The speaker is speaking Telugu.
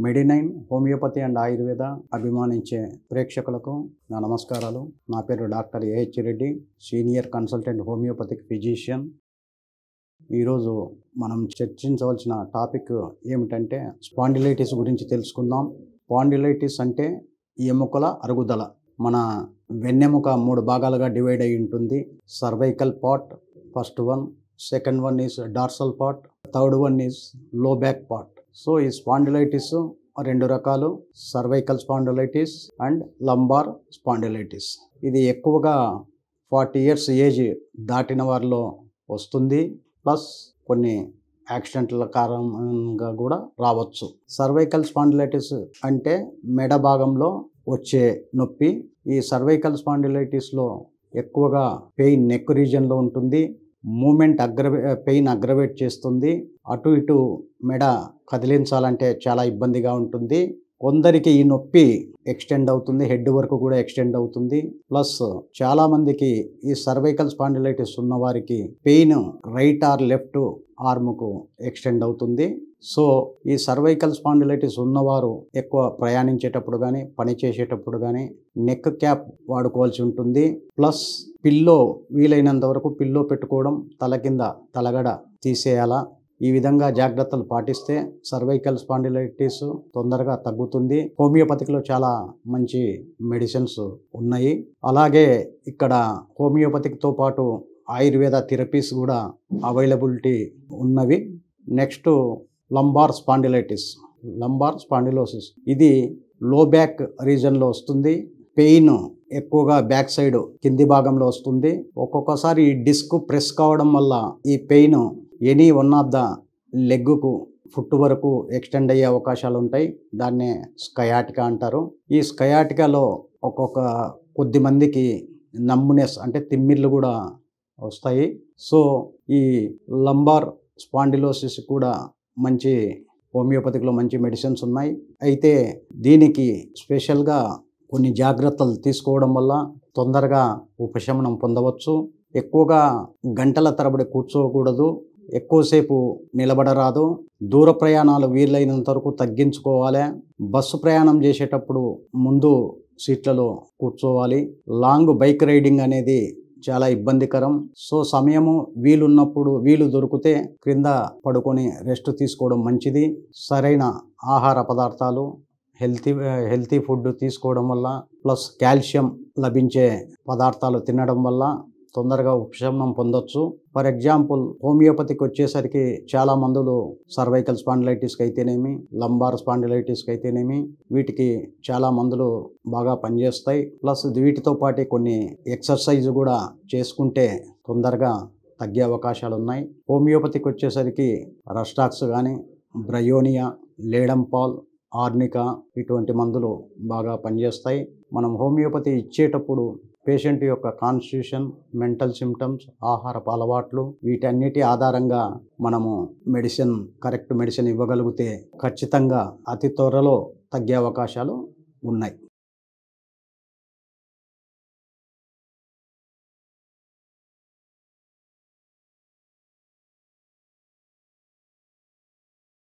మెడినైన్ హోమియోపతి అండ్ ఆయుర్వేద అభిమానించే ప్రేక్షకులకు నా నమస్కారాలు. నా పేరు doctor AH Reddy, senior consultant homoeopathic physician. ఈరోజు మనం చర్చించవలసిన టాపిక్ ఏమిటంటే స్పాండిలైటిస్ గురించి తెలుసుకుందాం. స్పాండిలైటిస్ అంటే ఎముకల అరుగుదల. మన వెన్నెముక 3 భాగాలుగా డివైడ్ అయి ఉంటుంది. Cervical part first one, second one is dorsal part, third one is low back part. So ఈ స్పాండిలైటిస్ 2 రకాలు, cervical spondylitis and lumbar spondylitis. ఇది ఎక్కువగా 40 years ఏజ్ దాటిన వారిలో వస్తుంది. ప్లస్ కొన్ని యాక్సిడెంట్ల కారణంగా కూడా రావచ్చు. సర్వైకల్ స్పాండిలైటిస్ అంటే మెడ భాగంలో వచ్చే నొప్పి. ఈ సర్వైకల్ స్పాండిలైటిస్లో ఎక్కువగా పెయిన్ నెక్ రీజియన్లో ఉంటుంది. మూమెంట్ పెయిన్ అగ్రవేట్ చేస్తుంది. అటు ఇటు మెడ కదిలించాలంటే చాలా ఇబ్బందిగా ఉంటుంది. కొందరికి ఈ నొప్పి ఎక్స్టెండ్ అవుతుంది, హెడ్ వరకు కూడా ఎక్స్టెండ్ అవుతుంది. ప్లస్ చాలామందికి ఈ సర్వైకల్ స్పాండిలైటిస్ ఉన్న వారికి పెయిన్ రైట్ ఆర్ లెఫ్ట్ ఆర్మ్కు ఎక్స్టెండ్ అవుతుంది. సో ఈ సర్వైకల్ స్పాండిలైటిస్ ఉన్నవారు ఎక్కువ ప్రయాణించేటప్పుడు కానీ, పని చేసేటప్పుడు కానీ నెక్ క్యాప్ వాడుకోవాల్సి ఉంటుంది. ప్లస్ పిల్లో, వీలైనంత వరకు పిల్లో పెట్టుకోవడం, తల కింద తలగడ తీసేయాలా. ఈ విధంగా జాగ్రత్తలు పాటిస్తే సర్వైకల్ స్పాండిలైటిస్ తొందరగా తగ్గుతుంది. హోమియోపతిలో చాలా మంచి మెడిసిన్స్ ఉన్నాయి. అలాగే ఇక్కడ హోమియోపతితో పాటు ఆయుర్వేద థెరపీస్ కూడా అవైలబిలిటీ ఉన్నవి. Next lumbar spondylitis, lumbar spondylosis. ఇది లో బ్యాక్ రీజన్లో వస్తుంది. పెయిన్ ఎక్కువగా బ్యాక్ సైడ్ కింది భాగంలో వస్తుంది. ఒక్కొక్కసారి ఈ డిస్క్ ప్రెస్ కావడం వల్ల ఈ pain any one of the లెగ్కు ఫుట్ వరకు ఎక్స్టెండ్ అయ్యే అవకాశాలు ఉంటాయి. దాన్నే స్కయాటికా అంటారు. ఈ స్కయాటికాలో కొద్ది మందికి నమ్మునెస్ అంటే తిమ్మిర్లు కూడా వస్తాయి. సో ఈ లంబార్ స్పాండిలోసిస్ కూడా మంచి హోమియోపతిలో మంచి మెడిసిన్స్ ఉన్నాయి. అయితే దీనికి స్పెషల్గా కొన్ని జాగ్రత్తలు తీసుకోవడం వల్ల తొందరగా ఉపశమనం పొందవచ్చు. ఎక్కువగా గంటల తరబడి కూర్చోకూడదు, ఎక్కువసేపు నిలబడరాదు. దూర ప్రయాణాలు వీలైనంత వరకు తగ్గించుకోవాలి. బస్సు ప్రయాణం చేసేటప్పుడు ముందు సీట్లలో కూర్చోవాలి. లాంగ్ బైక్ రైడింగ్ అనేది చాలా ఇబ్బందికరం. సో సమయము వీలు దొరికితే క్రింద పడుకొని రెస్ట్ తీసుకోవడం మంచిది. సరైన ఆహార పదార్థాలు, హెల్తీ ఫుడ్ తీసుకోవడం వల్ల, ప్లస్ కాల్షియం లభించే పదార్థాలు తినడం వల్ల తొందరగా ఉపశమనం పొందొచ్చు. ఫర్ ఎగ్జాంపుల్ హోమియోపతికి వచ్చేసరికి చాలా మందులు సర్వైకల్ స్పాండిలైటిస్కి అయితేనేమి, లంబార్ స్పాండిలైటిస్కి అయితేనేమి వీటికి చాలా మందులు బాగా పనిచేస్తాయి. ప్లస్ వీటితో పాటు కొన్ని ఎక్సర్సైజ్ కూడా చేసుకుంటే తొందరగా తగ్గే అవకాశాలు ఉన్నాయి. హోమియోపతికి వచ్చేసరికి రస్టాక్స్ కానీ, బ్రయోనియా, లేడంపాల్, ఆర్నికా ఇటువంటి మందులు బాగా పనిచేస్తాయి. మనం హోమియోపతి ఇచ్చేటప్పుడు పేషెంట్ యొక్క కాన్స్టిట్యూషన్, మెంటల్ సిమ్టమ్స్, ఆహారపు అలవాట్లు వీటన్నిటి ఆధారంగా మనము కరెక్ట్ మెడిసిన్ ఇవ్వగలిగితే ఖచ్చితంగా అతి త్వరలో తగ్గే అవకాశాలు ఉన్నాయి.